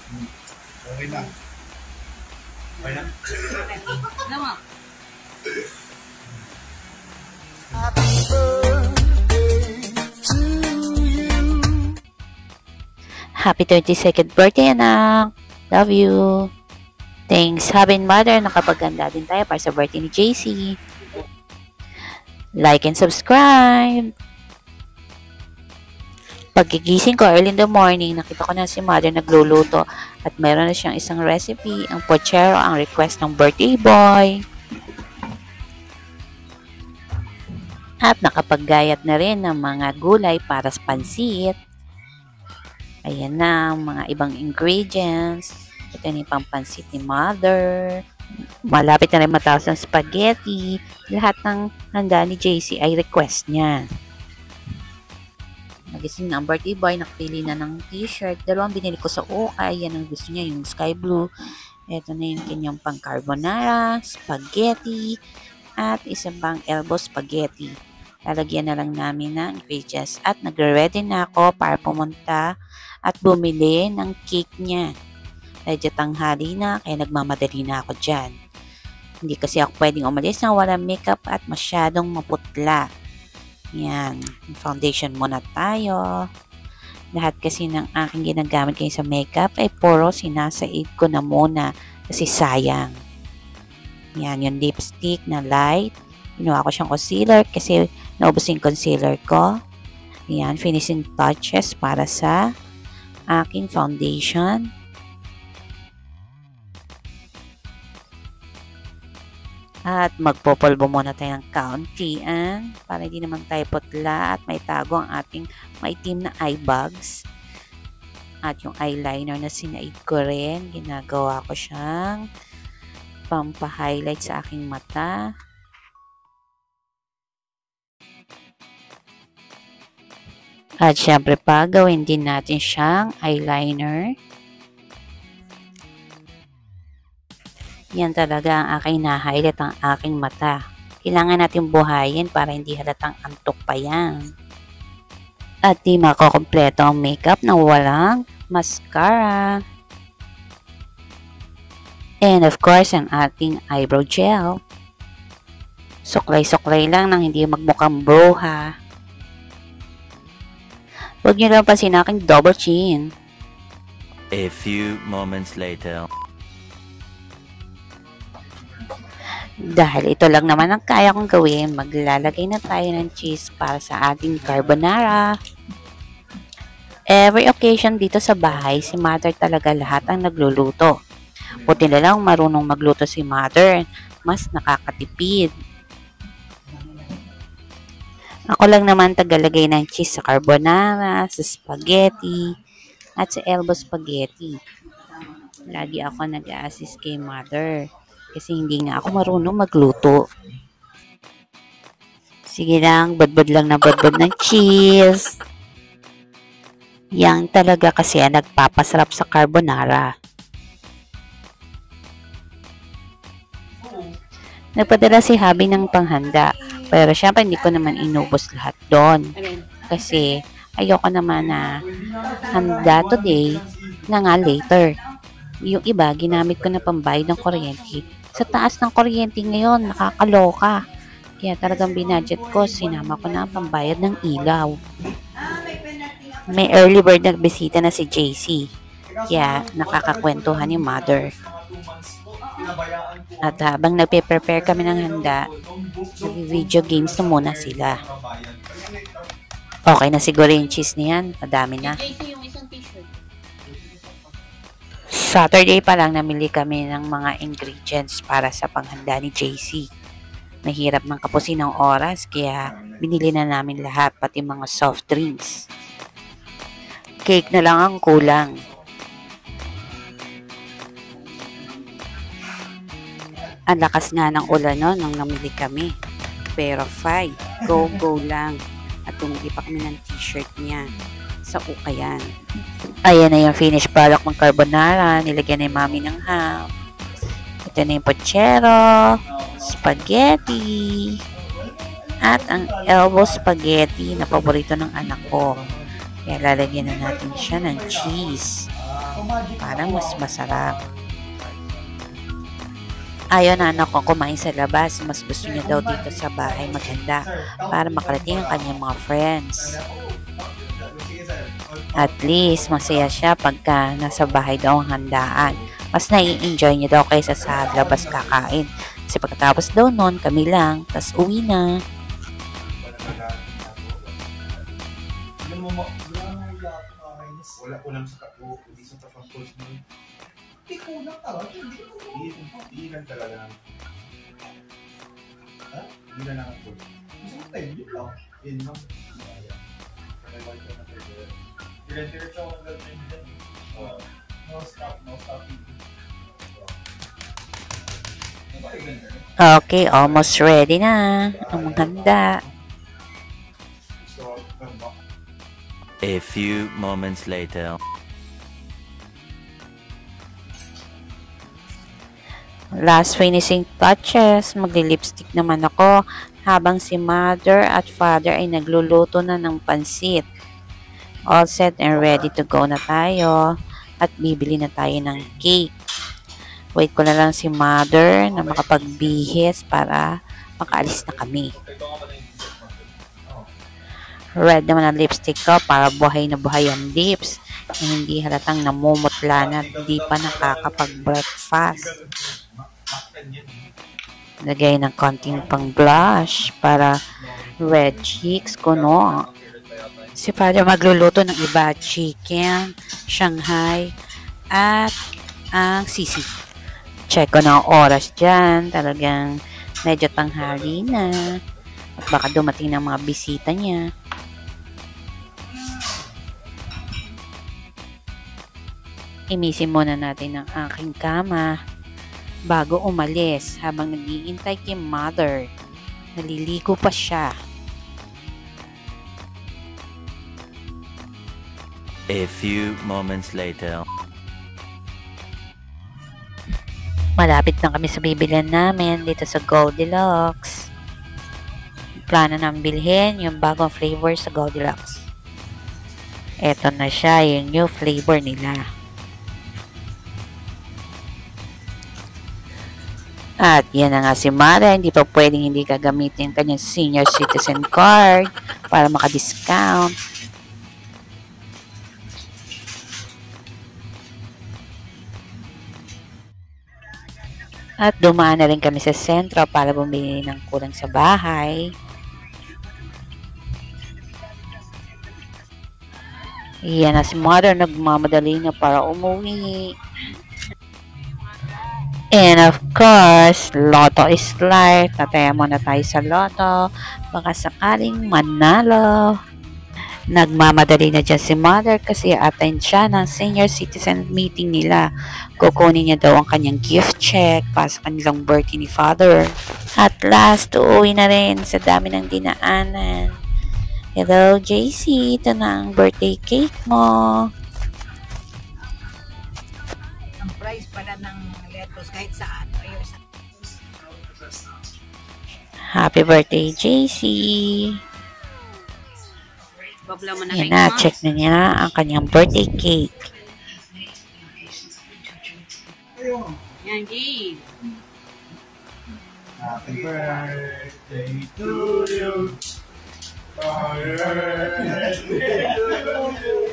Okay na. Okay na. Naman. Happy 22nd birthday, anak. Love you. Thanks, Happy Mother. Nakapaganda din tayo para sa birthday ni JC. Like and subscribe. Paggigising ko early in the morning, nakita ko na si Mother nagluluto at meron na siyang isang recipe, ang pochero, ang request ng birthday boy. At nakapaggayat na rin ng mga gulay para sa pansit. Ayan na ang mga ibang ingredients. Ito na yung pampansit ni Mother. Malapit na rin matapos ng spaghetti. Lahat ng handa ni JC ay request niya. Nagising na ang birthday boy, nakapili na ng t-shirt. Dalawang binili ko sa ukay. Yan ang gusto niya, yung sky blue. Ito na yung kanyang pang carbonara, spaghetti, at isang pang elbow spaghetti. Lalagyan na lang namin ng ingredients. At nagre-ready na ako para pumunta at bumili ng cake niya. Medyo tanghali na, kaya nagmamadali na ako dyan. Hindi kasi ako pwedeng umalis na walang makeup at masyadong maputla. Yan, foundation muna tayo. Lahat kasi ng aking ginagamit kayo sa makeup ay puro sinasaid ko na muna kasi sayang. Yan, yung lipstick na light. Ginawa ko siyang concealer kasi naubos yung concealer ko. Yan, finishing touches para sa aking foundation. At magpopolvo muna tayo ng kauntian para hindi naman tayo putla at may tago ang ating maitim na eye bags. At yung eyeliner na sinaid ko rin, ginagawa ko siyang pampa-highlight sa aking mata. At syempre pa, gawin din natin siyang eyeliner. Yan talaga ang aking na-highlight ang aking mata. Kailangan natin buhayin para hindi halatang antok pa yan. At di makukompleto ang makeup nang walang mascara. And of course, ang ating eyebrow gel. Suklay-suklay lang nang hindi magmukhang bro ha. Huwag nyo lang pasin aking double chin. A few moments later. Dahil ito lang naman ang kaya kong gawin, maglalagay na tayo ng cheese para sa ating carbonara. Every occasion dito sa bahay, si Mother talaga lahat ang nagluluto. Buti na lang marunong magluto si Mother, mas nakakatipid. Ako lang naman tagalagay ng cheese sa carbonara, sa spaghetti, at sa elbow spaghetti. Lagi ako nag-a-assist kay Mother. Kasi hindi nga ako marunong magluto. Sige lang, badbad lang na badbad ng cheese. Yang talaga kasi ang nagpapasarap sa carbonara. Nagpadala si Habi ng panghanda. Pero syempre hindi ko naman inubos lahat doon. Kasi ayoko naman na handa today na nga later. Yung iba, ginamit ko na pambayad ng kuryente. Sa taas ng kuryente ngayon, nakakaloka. Kaya talagang binudget ko, sinama ko na ang pambayad ng ilaw. May early bird na bisita na si JC. Kaya nakakakwentuhan yung Mother. At habang nagpe-prepare kami ng handa, nag-video games na muna sila. Okay na siguro yung cheese niyan. Madami na. Saturday pa lang namili kami ng mga ingredients para sa panghanda ni JC. Mahirap ng kapusin ng oras kaya binili na namin lahat pati mga soft drinks. Cake na lang ang kulang. Ang lakas nga ng ulan no, nung namili kami. Pero fine, go lang. At tumili pa kami ng t-shirt niya sa ukayan. Ayan na yung finished product ng carbonara. Nilagyan ni mami ng ham. Ito na yung pochero, spaghetti, at ang elbow spaghetti na paborito ng anak ko. Kaya lalagyan na natin siya ng cheese. Parang mas masarap. Ayaw na anak ko kumain sa labas. Mas gusto niya daw dito sa bahay maghanda para makarating ang kanyang mga friends. At least, masaya siya pagka nasa bahay daw ang handaan. Mas nai-enjoy niya daw kaysa sa labas kakain. Kasi pagkatapos daw nun, kami lang, tas uwi na. Wala ko lang sa kapo, hindi sa tapos mo. Hindi kulang talaga, hindi lang talaga. Ha? Hindi na lang ako. Gusto mo tayo, yun lang. Yun lang. Diretso ako ng girlfriend dyan. No stop. Okay, almost ready na ang mga handa. A few moments later. Last finishing touches, magli-lipstick naman ako habang si mother at father ay nagluluto na ng pansit. All set and ready to go na tayo at bibili na tayo ng cake. Wait ko na lang si mother na makapagbihis para makaalis na kami. Red naman ang lipstick ko para buhay na buhay ang lips na hindi halatang namumutla na di pa nakakapag-breakfast. Lagay ng konting pang blush para red cheeks ko, no? Si father magluluto ng iba, chicken, Shanghai, at ang sisig. Check ko na ang oras dyan. Talagang medyo tanghali na. At baka dumating ng mga bisita niya. Imisin muna natin ang aking kama bago umalis habang naghihintay kay mother. Naliligo pa siya. A few moments later. Malapit na kami sa bibilihan namin dito sa Goldilocks. Plano namin bilhin yung bagong flavor sa Goldilocks. Eto na siya, yung new flavor nila. At yan na nga si Mara, hindi pa pwedeng hindi gagamitin kanyang senior citizen card para maka-discount. At dumaan na rin kami sa sentro para bumili ng kulang sa bahay. Yan na si Mother, nagmamadali na para umuwi. And of course, Lotto is life. Nataya muna tayo sa Lotto. Baka sakaling manalo. Nagmamadali na dyan si Mother kasi attend siya ng senior citizen meeting nila. Kukunin niya daw ang kanyang gift check para sa kanilang birthday ni Father. At last, uuwi na rin sa dami ng dinaanan. Hello, JC. Ito na ang birthday cake mo. Ang price pala ng lettuce kahit saan. Happy birthday, JC. Yan na, check na niya ang kanyang birthday cake. Yan, G. Happy birthday to you. Happy birthday to you.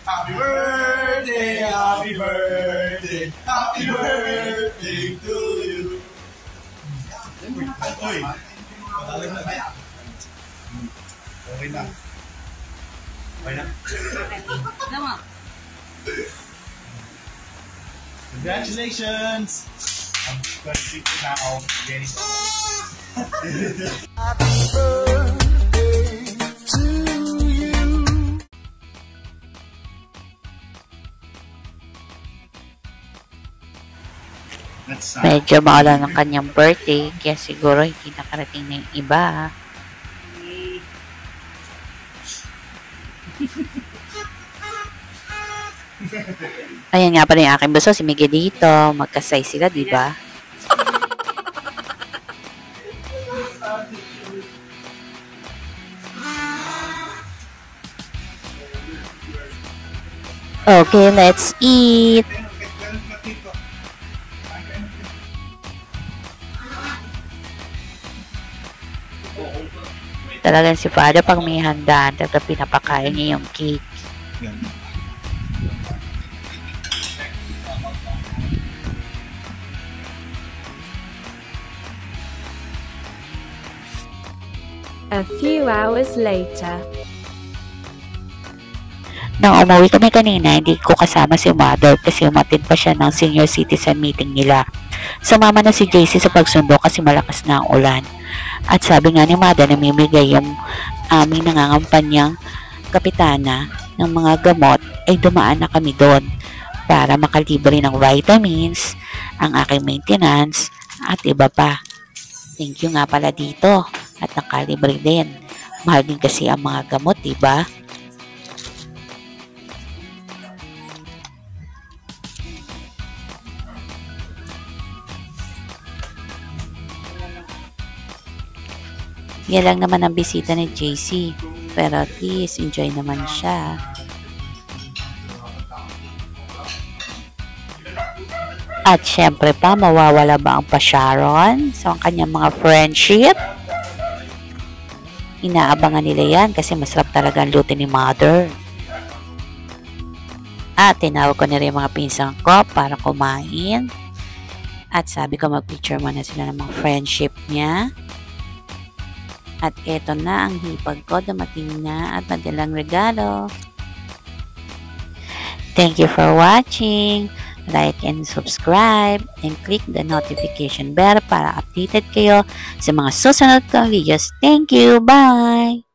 Happy birthday, happy birthday, happy birthday to you. Oy, patalag na tayo. Okay na. Okay na. Congratulations! I'm going to see you now, Jenny. Happy birthday to you. Medyo maulan ng kanyang birthday, kaya siguro hindi nakarating na yung iba. Ayan nga pala yung aking buso, si Miguel dito. Magkasay sila, di ba? Okay, let's eat. Talagang si Father pag may handaan, talaga pinapakain niya yung cake. Yan. A few hours later. Nang umuwi kami kanina, hindi ko kasama si Mother kasi umatid pa siya ng senior citizen meeting nila. Sumama na si JC sa pagsundo kasi malakas na ang ulan. At sabi nga ni Mother na mimigay yung aming nangangampanyang kapitana ng mga gamot ay dumaan na kami doon para makalibre ng vitamins, ang aking maintenance at iba pa. Thank you nga pala dito at nakalibre din. Mahal din kasi ang mga gamot, diba? Yan lang naman ang bisita ni JC. Pero at least, enjoy naman siya. At syempre pa, mawawala ba ang pasyaron sa kanyang mga friendship? Inaabangan nila yan kasi masarap talaga ang luto ni Mother. At tinawag ko na rin mga pinsang ko para kumain. At sabi ko mag-picture muna sila ng mga friendship niya. At eto na ang hipag ko, dumating na at madalang regalo. Thank you for watching. Like and subscribe and click the notification bell para updated kayo sa mga susunod kong videos. Thank you. Bye!